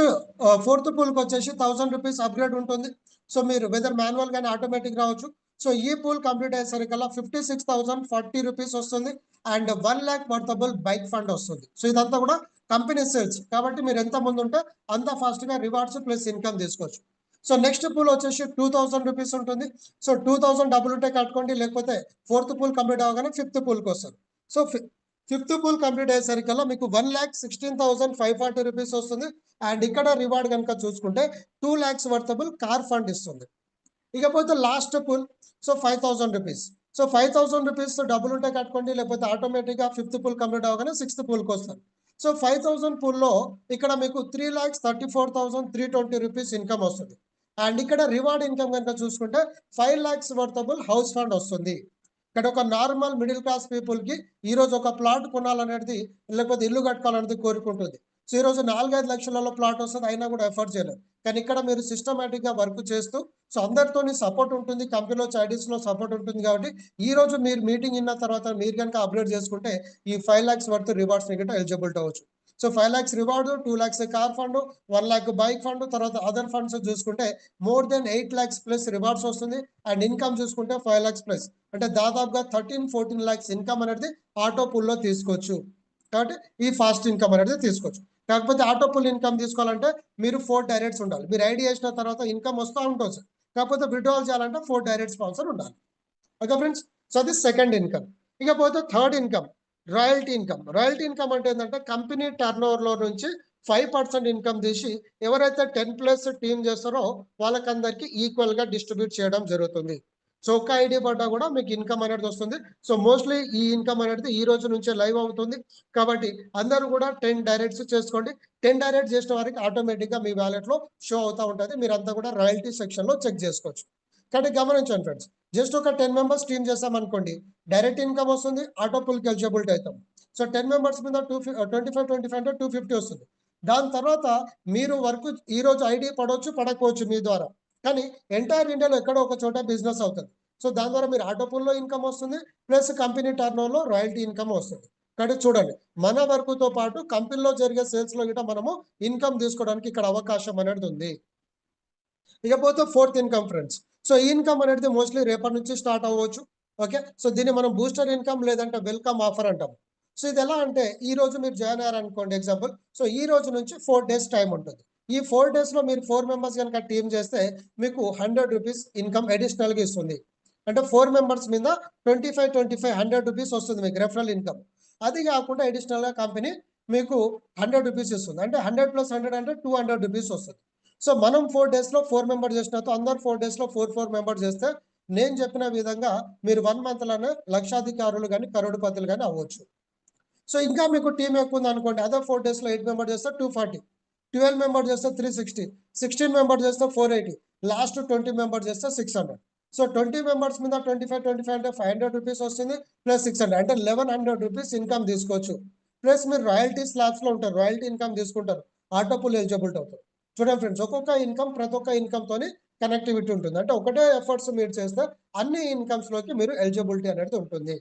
ఫోర్త్ పూల్కి వచ్చేసి 1000 రూపీస్ అప్గ్రేడ్ ఉంటుంది. సో మీరు వెదర్ మాన్యువల్ కానీ ఆటోమేటిక్ రావచ్చు. సో ఈ పూల్ కంప్లీట్ అయ్యేసరికల్లా 56,040 రూపీస్ వస్తుంది, and 1 lakh worthable bike fund వస్తుంది. సో ఇదంతా కూడా కంపెనీ సేల్స్. కాబట్టి మీరు ఎంత ముందు ఉంటే అంత ఫాస్ట్గా రివార్డ్స్ ప్లస్ ఇన్కమ్ తీసుకోవచ్చు. సో నెక్స్ట్ పూల్ వచ్చేసి 2000 రూపీస్ ఉంటుంది. సో 2000 డబ్బులు ఉంటే కట్టుకోండి, లేకపోతే ఫోర్త్ పూల్ కంప్లీట్ అవ్వగానే ఫిఫ్త్ పూల్కి వస్తుంది. సో ఫిఫ్త్ పూల్ కంప్లీట్ అయ్యేసరికల్లా మీకు 1,16,540 రూపీస్ వస్తుంది, అండ్ ఇక్కడ రివార్డ్ కనుక చూసుకుంటే 2 lakhs వర్తబుల్ కార్ ఫండ్ ఇస్తుంది. ఇకపోతే last pool so 5,000 rupees. So 5,000 rupees డబ్బులు ఉంటే కట్టుకోండి, లేకపోతే ఆటోమేటిక్గా ఫిఫ్త్ పూల్ కంప్లీట్ అవ్వగానే సిక్స్త్ పూల్కి వస్తుంది. సో 5,000 పూల్లో ఇక్కడ మీకు 3,34,320 రూపీస్ ఇన్కమ్ వస్తుంది, అండ్ ఇక్కడ రివార్డ్ ఇన్కమ్ కనుక చూసుకుంటే 5 lakhs వర్తబుల్ హౌస్ ఫండ్ వస్తుంది. ఇక్కడ ఒక నార్మల్ మిడిల్ క్లాస్ పీపుల్కి ఈరోజు ఒక ప్లాట్ కొనాలనేది, లేకపోతే ఇల్లు కట్టుకోవాలనేది కోరుకుంటుంది. సో ఈరోజు 4-5 లక్షలలో ప్లాట్ వస్తుంది, అయినా కూడా ఎఫర్ట్ చేయలేదు. కానీ ఇక్కడ మీరు సిస్టమేటిక్గా వర్క్ చేస్తూ సో అందరితోని సపోర్ట్ ఉంటుంది, కంపెనీలో ఐడీస్లో సపోర్ట్ ఉంటుంది. కాబట్టి ఈ రోజు మీరు మీటింగ్ ఇన్న తర్వాత మీరు కనుక అప్గ్రేడ్ చేసుకుంటే ఈ 5 lakhs వర్త్ రివార్డ్స్ గిట్ట ఎలిజిబుల్ అవ్వచ్చు. So 5 lakhs reward, 2 lakhs car fund, 1 lakh bike fund, తర్వాత అదర్ ఫండ్స్ చూసుకుంటే more than 8 lakhs plus rewards వస్తుంది, అండ్ ఇన్కమ్ చూసుకుంటే 5 lakhs ప్లస్, అంటే దాదాపుగా 13-14 lakhs ఇన్కమ్ అనేది ఆటో పుల్లో తీసుకోవచ్చు. కాబట్టి ఈ ఫాస్ట్ ఇన్కమ్ అనేది తీసుకోవచ్చు. కాకపోతే ఆటో పుల్ ఇన్కమ్ తీసుకోవాలంటే మీరు 4 డైరెక్ట్స్ ఉండాలి. మీరు ఐడి చేసిన తర్వాత ఇన్కమ్ వస్తూ ఉంటుంది. కాకపోతే విడ్రాల్ చేయాలంటే 4 డైరెక్ట్ స్పాన్సర్ ఉండాలి. ఓకే ఫ్రెండ్స్, సో అది సెకండ్ ఇన్కమ్. ఇకపోతే third income royalty income. Royalty income అంటే ఏంటంటే కంపెనీ టర్న్ ఓవర్లో నుంచి 5% ఇన్కమ్ తీసి ఎవరైతే 10+ టీమ్ చేస్తారో వాళ్ళకందరికీ ఈక్వల్గా డిస్ట్రిబ్యూట్ చేయడం జరుగుతుంది. సో ఒక్క ఐడి పడ్డా కూడా మీకు ఇన్కమ్ అనేది వస్తుంది. సో మోస్ట్లీ ఈ ఇన్కమ్ అనేది ఈ రోజు నుంచే లైవ్ అవుతుంది. కాబట్టి అందరూ కూడా 10 డైరెక్ట్స్ చేసుకోండి. 10 డైరెక్ట్ చేసిన వారికి ఆటోమేటిక్గా మీ వ్యాలెట్లో షో అవుతూ ఉంటుంది. మీరంతా కూడా రాయల్టీ సెక్షన్లో చెక్ చేసుకోవచ్చు. కాబట్టి గమనించండి ఫ్రెండ్స్, జస్ట్ ఒక 10 మెంబర్స్ టీమ్ చేస్తామనుకోండి, డైరెక్ట్ ఇన్కమ్ వస్తుంది, ఆటో పుల్కి ఎలిజిబిలిటీ అవుతాం. సో 10 మెంబర్స్ మీద 25 అంటే 250 వస్తుంది. దాని తర్వాత మీరు వర్క్ ఈ రోజు ఐడి పడవచ్చు, పడకపోవచ్చు మీ ద్వారా, కానీ ఎంటైర్ ఇండియాలో ఎక్కడో ఒక చోట బిజినెస్ అవుతుంది. సో దాని ద్వారా మీరు ఆటో పుల్లో ఇన్కమ్ వస్తుంది, ప్లస్ కంపెనీ టర్న్ ఓవర్లో రాయల్టీ ఇన్కమ్ వస్తుంది. కానీ చూడండి, మన వర్క్తో పాటు కంపెనీలో జరిగే సేల్స్లో గిట్ట మనము ఇన్కమ్ తీసుకోవడానికి ఇక్కడ అవకాశం అనేది ఉంది. ఇకపోతే ఫోర్త్ ఇన్కమ్ ఫ్రెండ్స్. సో ఈ ఇన్కమ్ అనేది మోస్ట్లీ రేపటి నుంచి స్టార్ట్ అవ్వచ్చు. ఓకే, సో దీన్ని మనం బూస్టర్ ఇన్కమ్ లేదంటే వెల్కమ్ ఆఫర్ అంటాం. సో ఇది ఎలా అంటే ఈ రోజు మీరు జాయిన్ అయ్యారనుకోండి ఎగ్జాంపుల్. సో ఈ రోజు నుంచి 4 days టైం ఉంటుంది. ఈ 4 daysలో మీరు 4 మెంబర్స్ కనుక టీమ్ చేస్తే మీకు 100 రూపీస్ ఇన్కమ్ అడిషనల్గా ఇస్తుంది. అంటే 4 మెంబర్స్ మీద 25 100 రూపీస్ వస్తుంది మీకు రెఫరల్ ఇన్కమ్. అది కాకుండా అడిషనల్గా కంపెనీ మీకు 100 రూపీస్ ఇస్తుంది. అంటే 100 + 100 అంటే 200 రూపీస్ వస్తుంది. సో మనం 4 daysలో 4 మెంబర్స్ చేసినట్టు అందరు 4 daysలో 4 మెంబర్స్ చేస్తే నేను చెప్పిన విధంగా మీరు 1 monthలోనే లక్షాధికారులు కానీ కరోడుపతులు కానీ అవ్వచ్చు. సో ఇంకా మీకు టీం ఎక్కువ ఉంది అనుకోండి, అదే 4 daysలో 8 మెంబర్స్ చేస్తే 240, 12 మెంబర్స్ చేస్తే 360, 16 మెంబర్స్ చేస్తే 480, లాస్ట్ 20 మెంబర్స్ చేస్తే 600. సో 20 మెంబర్స్ మీద 25 అంటే 500 రూపీస్ వస్తుంది ప్లస్ 600 అంటే 1100 రూపీస్ ఇన్కమ్ తీసుకోవచ్చు. ప్లస్ మీరు రాయల్టీ స్లాబ్స్లో ఉంటారు, రాయల్టీ ఇన్కమ్ తీసుకుంటారు, ఆటో పుల్ ఎలిజిబిలిటీ అవుతారు. చూడండి ఫ్రెండ్స్, ఒక్కొక్క ఇన్కమ్ ప్రతి ఒక్క ఇన్కమ్ తోని కనెక్టివిటీ ఉంటుంది. అంటే ఒకటే ఎఫర్ట్స్ మీరు చేస్తే అన్ని ఇన్కమ్స్ లోకి మీరు ఎలిజిబిలిటీ అనేది ఉంటుంది,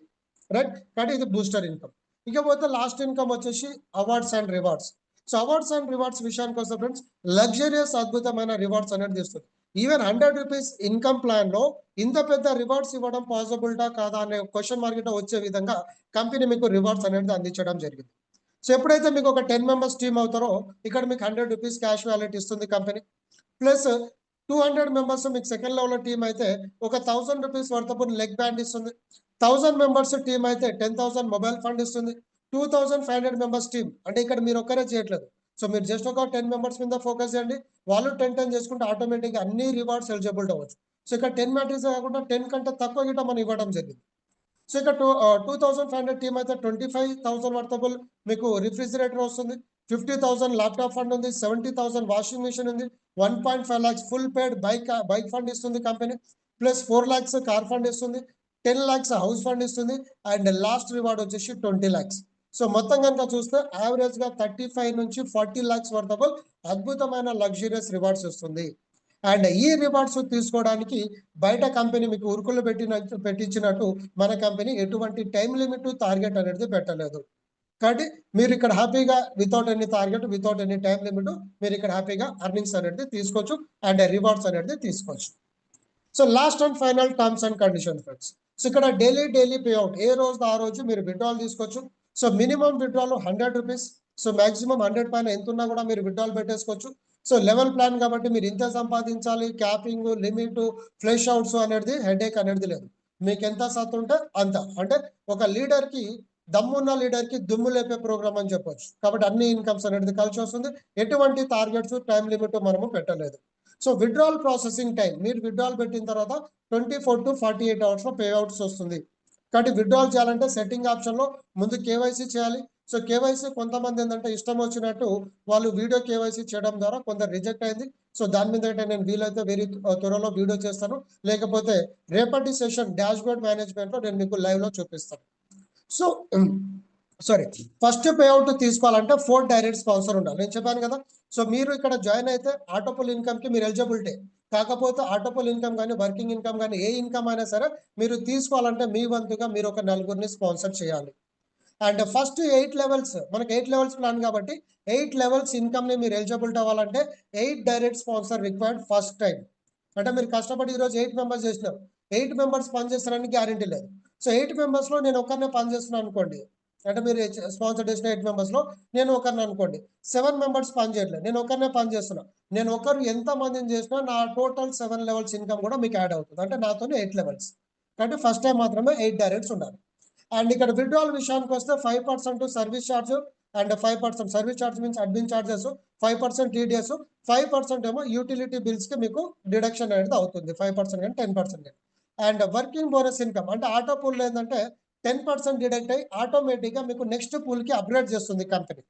రైట్. కాబట్టి ఇది బూస్టర్ ఇన్కమ్. ఇకపోతే లాస్ట్ ఇన్కమ్ వచ్చేసి awards and rewards. So awards and rewards విషయానికి వస్తే ఫ్రెండ్స్, లగ్జరియస్ అద్భుతమైన రివార్డ్స్ అనేది ఇస్తుంది. ఈవెన్ 100 రూపీస్ ఇన్కమ్ ప్లాన్ లో ఇంత పెద్ద రివార్డ్స్ ఇవ్వడం పాసిబుల్టా కాదా అనే క్వశ్చన్ మార్కెట్ వచ్చే విధంగా కంపెనీ మీకు రివార్డ్స్ అనేది అందించడం జరిగింది. సో ఎప్పుడైతే మీకు ఒక 10 మెంబర్స్ టీమ్ అవుతారో ఇక్కడ మీకు 100 రూపీస్ క్యాష్ వ్యాలెట్ ఇస్తుంది కంపెనీ. ప్లస్ 200 మెంబర్స్ మీకు సెకండ్ లెవెల్ టీమ్ అయితే ఒక 1000 రూపీస్ వర్తపు లెగ్ బ్యాండ్ ఇస్తుంది. 1000 మెంబర్స్ టీమ్ అయితే 10,000 మొబైల్ ఫండ్ ఇస్తుంది. 2500 మెంబర్స్ టీమ్ అంటే ఇక్కడ మీరు ఒక్కరే చేయట్లేదు. సో మీరు జస్ట్ ఒక 10 మెంబర్స్ మీద ఫోకస్ చేయండి, వాళ్ళు 10 చేసుకుంటే ఆటోమేటిక్గా అన్ని రివార్డ్స్ ఎలిజిబుల్ అవ్వచ్చు. సో ఇక్కడ 10 మ్యాట్రిక్స్ కాకుండా 10 కంటే తక్కువ గిట్ట మనం ఇవ్వడం జరిగింది. సో ఇక్కడ 2500 టీమ్ అయితే 25,000 వర్తబుల్ మీకు రిఫ్రిజిరేటర్ వస్తుంది, 50,000 ల్యాప్టాప్ ఫండ్ ఉంది, 70,000 వాషింగ్ మిషన్ ఉంది, 1.5 lakhs full paid bike fund ఇస్తుంది company. Plus 4 lakhs car fund ఇస్తుంది, 10 lakhs హౌస్ ఫండ్ ఇస్తుంది, అండ్ లాస్ట్ రివార్డ్ వచ్చేసి 20 lakhs. సో మొత్తం కనుక చూస్తే యావరేజ్ గా 35 నుంచి 40 lakhs వర్తబుల్ అద్భుతమైన లగ్జరియస్ రివార్డ్స్ ఇస్తుంది. అండ్ ఈ రివార్డ్స్ తీసుకోవడానికి బయట కంపెనీ మీకు ఉరుకులు పెట్టించినట్టు మన కంపెనీ ఎటువంటి టైం లిమిట్ టార్గెట్ అనేది పెట్టలేదు. కాబట్టి మీరు ఇక్కడ హ్యాపీగా without any target without any time limit మీరు ఇక్కడ హ్యాపీగా అర్నింగ్స్ అనేది తీసుకోవచ్చు అండ్ రివార్డ్స్ అనేది తీసుకోవచ్చు. So last and final terms and condition friends. So ఇక్కడ డైలీ పేఅవుట్ ఏ రోజు ఆ రోజు మీరు విత్డ్రాల్ తీసుకోవచ్చు. So minimum withdrawal 100 rupees. So maximum 100 పైన ఎంత ఉన్నా కూడా మీరు విత్డ్రాల్ పెట్టేసుకోవచ్చు. సో లెవెల్ ప్లాన్ కాబట్టి మీరు ఇంత సంపాదించాలి, క్యాపింగ్ లిమిట్ ఫ్లెష్ అవుట్స్ అనేది హెడేక్ అనేది లేదు. మీకు ఎంత సత్తు ఉంటే అంత. అంటే ఒక లీడర్ కి దమ్మున్న లీడర్ కి దుమ్ము లేపే ప్రోగ్రామ్ అని చెప్పొచ్చు. కాబట్టి అన్ని ఇన్కమ్స్ అనేది కలిసి వస్తుంది, ఎటువంటి టార్గెట్స్ టైం లిమిట్ మనము పెట్టలేదు. సో విత్డ్రాల్ ప్రాసెసింగ్ టైం మీరు విత్డ్రాల్ పెట్టిన తర్వాత 24 to 48 hours లో పేఅవుట్స్ వస్తుంది. కాబట్టి విత్డ్రాల్ చేయాలంటే సెట్టింగ్ ఆప్షన్ లో ముందు కేవైసీ చేయాలి. సో కేవైసీ కొంతమంది ఏంటంటే ఇష్టం వచ్చినట్టు వాళ్ళు వీడియో కేవైసీ చేయడం ద్వారా కొంత రిజెక్ట్ అయింది. సో దాని మీద నేను వీలైతే త్వరలో వీడియో చేస్తాను, లేకపోతే రేపటి సెషన్ డాష్ బోర్డ్ మేనేజ్మెంట్ లో నేను మీకు లైవ్ లో చూపిస్తాను. సో ఫస్ట్ పేఅవుట్ తీసుకోవాలంటే 4 డైరెక్ట్ స్పాన్సర్ ఉండాలి, నేను చెప్పాను కదా. సో మీరు ఇక్కడ జాయిన్ అయితే ఆటోపుల్ ఇన్కమ్ కి మీరు ఎలిజిబిలిటీ. కాకపోతే ఆటోపుల్ ఇన్కమ్ కానీ వర్కింగ్ ఇన్కమ్ కానీ ఏ ఇన్కమ్ అయినా సరే మీరు తీసుకోవాలంటే మీ వంతుగా మీరు ఒక 4 స్పాన్సర్ చేయాలి. అండ్ ఫస్ట్ 8 levels మనకి 8 levels ప్లాన్ కాబట్టి 8 levels ఇన్కమ్ ని మీరు ఎలిజిబిలిటీ అవ్వాలంటే 8 direct sponsor required first time. అంటే మీరు కష్టపడి ఈరోజు 8 మెంబర్స్ చేసినారు, 8 మెంబర్స్ పని చేస్తారని గ్యారంటీ లేదు. సో 8 మెంబర్స్ లో నేను ఒకరినే పని చేస్తున్నాను అనుకోండి, అంటే మీరు స్పాన్సర్ చేసిన 8 మెంబర్స్ లో నేను ఒకరిని అనుకోండి, 7 మెంబర్స్ పని చేయట్లేదు, నేను ఒకరినే పని చేస్తున్నా. నేను ఒకరు ఎంత మందిని చేసినా నా టోటల్ 7 levels ఇన్కమ్ కూడా మీకు యాడ్ అవుతుంది, అంటే నాతో 8 levels. కాబట్టి ఫస్ట్ టైం మాత్రమే 8 డైరెక్ట్స్ ఉండాలి. అండ్ ఇక్కడ విత్డ్రాల్ విషయానికి వస్తే 5% service charge and 5% service charge means admin charges, 5% TDS, 5% ఏమో యూటిలిటీ బిల్స్ కి మీకు డిడక్షన్ అనేది అవుతుంది, 5% కానీ 10%. అండ్ వర్కింగ్ బోనస్ ఇన్కమ్ అంటే ఆటో పూల్ ఏంటంటే 10% డిడక్ట్ అయ్యి ఆటోమేటిక్గా మీకు నెక్స్ట్ పూల్ కి అప్గ్రేడ్ చేస్తుంది కంపెనీ.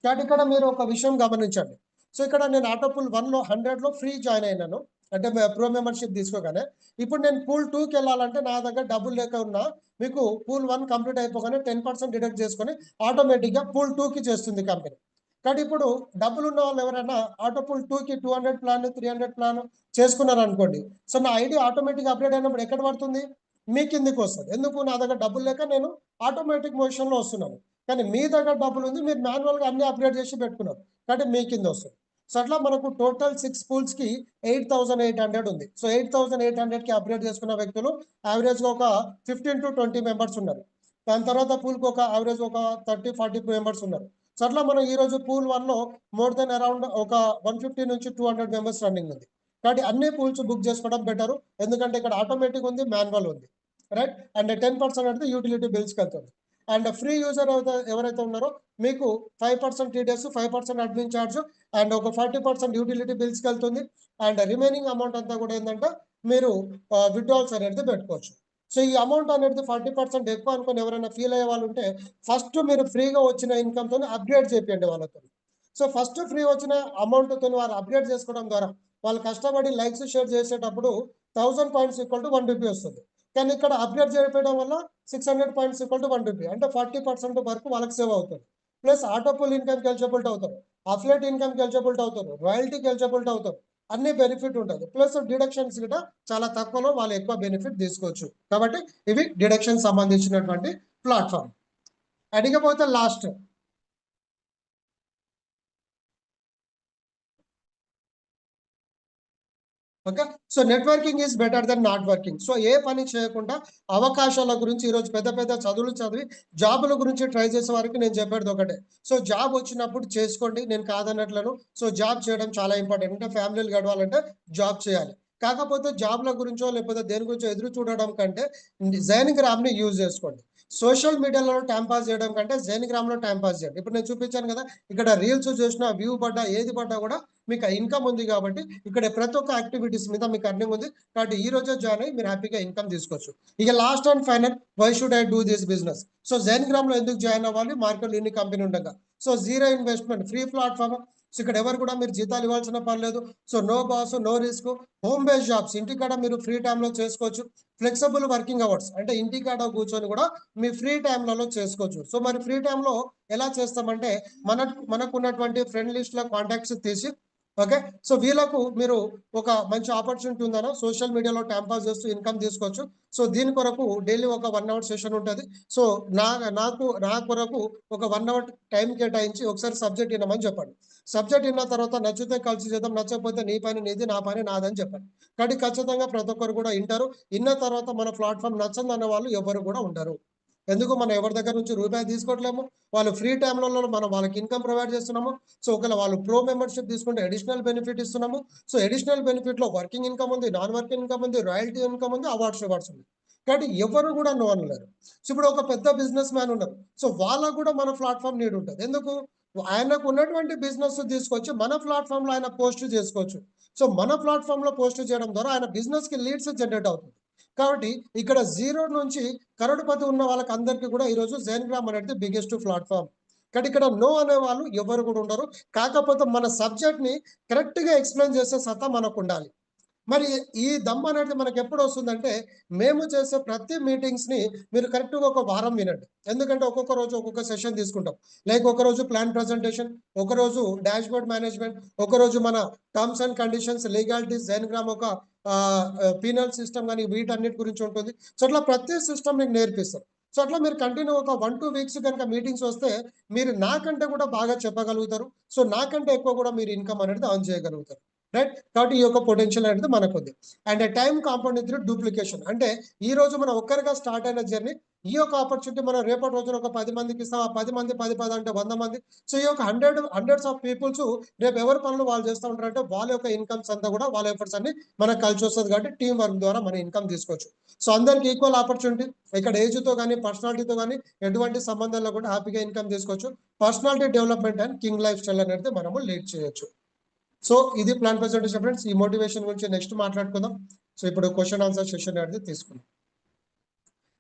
కాబట్టి ఇక్కడ మీరు ఒక విషయం గమనించండి. సో ఇక్కడ నేను ఆటో పూల్ 1 లో 100 లో ఫ్రీ జాయిన్ అయినాను, అంటే ప్రో మెంబర్షిప్ తీసుకోగానే. ఇప్పుడు నేను పూల్ 2కి వెళ్ళాలంటే నా దగ్గర డబ్బులు లేక ఉన్నా మీకు పూల్ 1 కంప్లీట్ అయిపోగానే 10% డిడక్ట్ చేసుకొని ఆటోమేటిక్గా పూల్ 2కి చేస్తుంది కంపెనీ. కాబట్టి ఇప్పుడు డబ్బులు ఉన్న వాళ్ళు ఎవరైనా ఆటో పూల్ 2కి 200 ప్లాన్ 300 ప్లాన్ చేసుకున్నారు అనుకోండి, సో నా ఐడి ఆటోమేటిక్ అప్డేట్ అయినప్పుడు ఎక్కడ పడుతుంది, మీ కిందికి వస్తుంది. ఎందుకు, నా దగ్గర డబ్బులు లేక నేను ఆటోమేటిక్ మోషన్లో వస్తున్నాను. కానీ మీ దగ్గర డబ్బులు ఉంది, మీరు మాన్యువల్గా అన్ని అప్గ్రేడ్ చేసి పెట్టుకున్నారు కాబట్టి మీ కింద వస్తుంది. సో అట్లా మనకు టోటల్ 6 పూల్స్కి 8,800 ఉంది. సో 8,800కి అప్గ్రేడ్ చేసుకున్న వ్యక్తులు యావరేజ్గా ఒక 15 to 20 మెంబర్స్ ఉన్నారు. దాని తర్వాత పూల్కి ఒక యావరేజ్ ఒక 30-40 మెంబర్స్ ఉన్నారు. సో అట్లా మనం ఈరోజు పూల్ 1లో మోర్ దెన్ అరౌండ్ ఒక 150 నుంచి 200 మెంబర్స్ రన్నింగ్ ఉంది. కాబట్టి అన్ని పూల్స్ బుక్ చేసుకోవడం బెటర్, ఎందుకంటే ఇక్కడ ఆటోమేటిక్ ఉంది, మాన్యువల్ ఉంది, రైట్. అండ్ 10% అనేది యూటిలిటీ బిల్స్కి వెళ్తుంది. అండ్ ఫ్రీ యూజర్ ఎవరైతే ఉన్నారో మీకు 5% టీడీఎస్, 5% అడ్మిన్ ఛార్జ్ అండ్ ఒక 40% యూటిలిటీ బిల్స్కి వెళ్తుంది. అండ్ రిమైనింగ్ అమౌంట్ అంతా కూడా ఏంటంటే మీరు విత్డ్రాల్స్ అనేది పెట్టుకోవచ్చు. సో ఈ అమౌంట్ అనేది 40% ఎక్కువ అనుకుని ఎవరైనా ఫీల్ అయ్యే వాళ్ళు ఉంటే ఫస్ట్ మీరు ఫ్రీగా వచ్చిన ఇన్కమ్తో అప్గ్రేడ్ చేయండి వాళ్ళతో. సో ఫస్ట్ ఫ్రీ వచ్చిన అమౌంట్తో వాళ్ళు అప్గ్రేడ్ చేసుకోవడం ద్వారా వాళ్ళు కష్టపడి లైక్స్ షేర్ చేసేటప్పుడు 1000 పాయింట్స్ ఈక్వల్ టు 1 రూపీ వస్తుంది. కానీ ఇక్కడ అప్గ్రేడ్ చేయడం వల్ల 600 పాయింట్స్ ఈక్వల్ టు 1 రూపీ, అంటే 40% వరకు వాళ్ళకి సేవ్ అవుతుంది. ప్లస్ ఆటోపుల్ ఇన్కమ్కి ఎలిజిబిలిటీ అవుతారు, అఫిలియేట్ ఇన్కమ్కి ఎలిజిబిలిటీ అవుతారు, రాయల్టీకి ఎలిజిబిలిటీ అవుతారు, అన్ని బెనిఫిట్ ఉంటుంది. ప్లస్ డిడక్షన్స్ కూడా చాలా తక్కువలో వాళ్ళు ఎక్కువ బెనిఫిట్ తీసుకోవచ్చు. కాబట్టి ఇవి డిడక్షన్ సంబంధించినటువంటి ప్లాట్ఫామ్. అడిగపోతే last okay. So networking is better than not working. So ఏ పని చేయకుండా అవకాశాల గురించి ఈరోజు పెద్ద పెద్ద చదువులు చదివి జాబుల గురించి ట్రై చేసే వారికి నేను చెప్పేది ఒకటే, సో జాబ్ వచ్చినప్పుడు చేసుకోండి, నేను కాదన్నట్లను. సో జాబ్ చేయడం చాలా ఇంపార్టెంట్, అంటే ఫ్యామిలీలు గడవాలంటే జాబ్ చేయాలి. కాకపోతే జాబ్ల గురించో లేకపోతే దేని గురించో ఎదురు చూడడం కంటే జైన్గ్రామ్ని యూజ్ చేసుకోండి. సోషల్ మీడియాలో టైం పాస్ చేయడం కంటే జైన్గ్రామ్లో టైం పాస్ చేయండి. ఇప్పుడు నేను చూపించాను కదా, ఇక్కడ రీల్స్ చూసినా వ్యూ పడ్డా ఏది పడ్డా కూడా మీకు ఇన్కమ్ ఉంది. కాబట్టి ఇక్కడ ప్రతి ఒక్క యాక్టివిటీస్ మీద మీకు అర్నింగ్ ఉంది. కాబట్టి ఈ రోజే జాయిన్ అయ్యి మీరు హ్యాపీగా ఇన్కమ్ తీసుకోవచ్చు. ఇక last and final, why should I do this business? So జైన్గ్రామ్లో ఎందుకు జాయిన్ అవ్వాలి? మార్కెట్లో ఇన్ని కంపెనీ ఉండగా. So zero investment, free platform. So ఇక్కడ ఎవరు కూడా మీరు జీతాలు ఇవ్వాల్సిన పని లేదు. So no boss, no risk, home based jobs, ఇంటికాడ మీరు ఫ్రీ టైంలో చేసుకోవచ్చు. ఫ్లెక్సిబుల్ వర్కింగ్ అవర్స్, అంటే ఇంటికాడ కూర్చొని కూడా మీ ఫ్రీ టైంలలో చేసుకోవచ్చు. సో మరి ఫ్రీ టైంలో ఎలా చేస్తామంటే మనకు ఉన్నటువంటి ఫ్రెండ్ లిస్ట్లో కాంటాక్ట్స్ తీసి, ఓకే, సో వీళ్ళకు మీరు ఒక మంచి ఆపర్చునిటీ ఉందనో సోషల్ మీడియాలో టైం పాస్ చేస్తూ ఇన్కమ్ తీసుకోవచ్చు. సో దీని కొరకు డైలీ ఒక 1 అవర్ సెషన్ ఉంటుంది. సో నా కొరకు ఒక 1 అవర్ టైం కేటాయించి ఒకసారి సబ్జెక్ట్ వినమని చెప్పండి. సబ్జెక్ట్ విన్న తర్వాత నచ్చితే కలిసి చేద్దాం, నచ్చకపోతే నీ పని నీది, నా పని నాదని చెప్పండి. కాబట్టి ఖచ్చితంగా ప్రతి ఒక్కరు కూడా వింటారు. విన్న తర్వాత మన ప్లాట్ఫామ్ నచ్చంది అన్న వాళ్ళు ఎవరు కూడా ఉంటారు. ఎందుకు మనం ఎవరి దగ్గర నుంచి రూపాయి తీసుకోవట్లేము, వాళ్ళు ఫ్రీ టైంలలో మనం వాళ్ళకి ఇన్కమ్ ప్రొవైడ్ చేస్తున్నాము. సో ఒకవేళ వాళ్ళు ప్రో మెంబర్షిప్ తీసుకుంటే అడిషనల్ బెనిఫిట్ ఇస్తున్నాము. సో అడిషనల్ బెనిఫిట్లో వర్కింగ్ ఇన్కమ్ ఉంది, నాన్ వర్కింగ్ ఇన్కమ్ ఉంది, రాయల్టీ ఇన్కమ్ ఉంది, అవార్డ్స్ ఉంది. కాబట్టి ఎవరు కూడా నో అనలేరు. సో ఇప్పుడు ఒక పెద్ద బిజినెస్ మ్యాన్ ఉన్నారు, సో వాళ్ళకు కూడా మన ప్లాట్ఫామ్ నీడ్ ఉంటుంది. ఎందుకు? ఆయనకు ఉన్నటువంటి బిజినెస్ తీసుకొచ్చి మన ప్లాట్ఫామ్లో ఆయన పోస్ట్ చేసుకోవచ్చు. సో మన ప్లాట్ఫామ్లో పోస్ట్ చేయడం ద్వారా ఆయన బిజినెస్కి లీడ్స్ జనరేట్ అవుతుంది. కాబట్టి ఇక్కడ జీరో నుంచి కరోడుపతి ఉన్న వాళ్ళకి అందరికీ కూడా ఈరోజు జైన్గ్రామ్ అనేది బిగ్గెస్ట్ ప్లాట్ఫామ్. కానీ ఇక్కడ నో అనే వాళ్ళు ఎవరు కూడా ఉండరు. కాకపోతే మన సబ్జెక్ట్ని కరెక్ట్గా ఎక్స్ప్లెయిన్ చేసే సత్తా మనకు ఉండాలి. మరి ఈ దమ్ అనేది మనకు ఎప్పుడు వస్తుందంటే, మేము చేసే ప్రతి మీటింగ్స్ని మీరు కరెక్ట్గా ఒక వారం వినండి. ఎందుకంటే ఒక్కొక్క రోజు ఒక్కొక్క సెషన్ తీసుకుంటాం. లైక్ ఒకరోజు ప్లాన్ ప్రజెంటేషన్, ఒకరోజు డాష్ బోర్డ్ మేనేజ్మెంట్, ఒకరోజు మన టర్మ్స్ అండ్ కండిషన్స్, లీగాలిటీస్, జైన్గ్రామ్ ఒక పీనల్ సిస్టమ్ కానీ వీటన్నిటి గురించి ఉంటుంది. సో అట్లా ప్రతి సిస్టమ్ మీకు నేర్పిస్తారు. సో అట్లా మీరు కంటిన్యూ ఒక 1-2 వీక్స్ కనుక మీటింగ్స్ వస్తే మీరు నాకంటే కూడా బాగా చెప్పగలుగుతారు. సో నాకంటే ఎక్కువ కూడా మీరు ఇన్కమ్ అనేది అర్న్ చేయగలుగుతారు, రైట్. కాబట్టి ఈ యొక్క పొటెన్షియల్ అనేది మనకు ఉంది. And time compound through duplication, అంటే ఈ రోజు మనం ఒక్కరిగా స్టార్ట్ అయిన జర్నీ, ఈ యొక్క ఆపర్చునిటీ మనం రేపటి రోజున ఒక 10 మందికి ఇస్తాం. ఆ 10 మంది 10 అంటే 100 మంది. సో ఈ యొక్క హండ్రెడ్స్ ఆఫ్ పీపుల్స్ రేపు ఎవరి పనులు వాళ్ళు చేస్తూ ఉంటారంటే వాళ్ళ యొక్క ఇన్కమ్స్ అంతా కూడా వాళ్ళ ఎఫర్ట్స్ అన్ని మనకు కలిసి వస్తుంది. కాబట్టి టీం వర్క్ ద్వారా మన ఇన్కమ్ తీసుకోవచ్చు. సో అందరికి ఈక్వల్ ఆపర్చునిటీ, ఇక్కడ ఏజ్తో కానీ పర్సనాలిటీతో కానీ ఎటువంటి సంబంధం లేకుండా హ్యాపీగా ఇన్కమ్ తీసుకోవచ్చు. Personality development and king life style అనేది మనము లీడ్ చేయొచ్చు. సో ఇది ప్లాన్ ప్రెజెంటేషన్ ఫ్రెండ్స్. ఈ మోటివేషన్ గురించి నెక్స్ట్ మాట్లాడుకుందాం. సో ఇప్పుడు క్వశ్చన్ ఆన్సర్ సెషన్ అనేది తీసుకుందాం.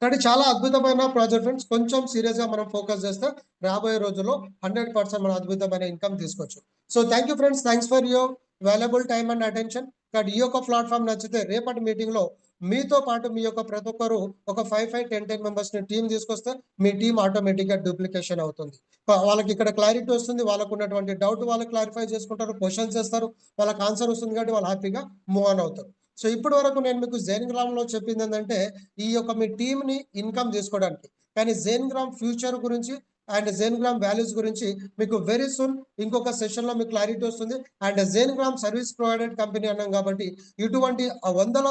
కానీ చాలా అద్భుతమైన ప్రాజెక్ట్ ఫ్రెండ్స్. కొంచెం సీరియస్గా మనం ఫోకస్ చేస్తే రాబోయే రోజుల్లో 100% మన అద్భుతమైన ఇన్కమ్ తీసుకోవచ్చు. So thank you friends, thanks for your valuable time and attention. కాబట్టి ఈ యొక్క ప్లాట్ఫామ్ నచ్చితే రేపటి మీటింగ్లో మీతో పాటు మీ యొక్క ప్రతి ఒక్కరు ఒక 5-10 మెంబర్స్ని టీం తీసుకొస్తే మీ టీం ఆటోమేటిక్గా డూప్లికేషన్ అవుతుంది. వాళ్ళకి ఇక్కడ క్లారిటీ వస్తుంది, వాళ్ళకు ఉన్నటువంటి డౌట్ వాళ్ళు క్లారిఫై చేసుకుంటారు, క్వశ్చన్స్ చేస్తారు, వాళ్ళకి ఆన్సర్ వస్తుంది. కాబట్టి వాళ్ళు హ్యాపీగా మూవ్ ఆన్ అవుతారు. సో ఇప్పటి వరకు నేను మీకు జైన్గ్రామ్లో చెప్పింది ఏంటంటే ఈ యొక్క మీ టీంని ఇన్కమ్ చేసుకోవడానికి. కానీ జైన్గ్రామ్ ఫ్యూచర్ గురించి అండ్ జెన్గ్రామ్ వాల్యూస్ గురించి మీకు వెరీ సూన్ ఇంకొక సెషన్లో మీకు క్లారిటీ వస్తుంది. అండ్ జెన్గ్రామ్ సర్వీస్ ప్రొవైడెడ్ కంపెనీ అన్నాం కాబట్టి ఇటువంటి వందల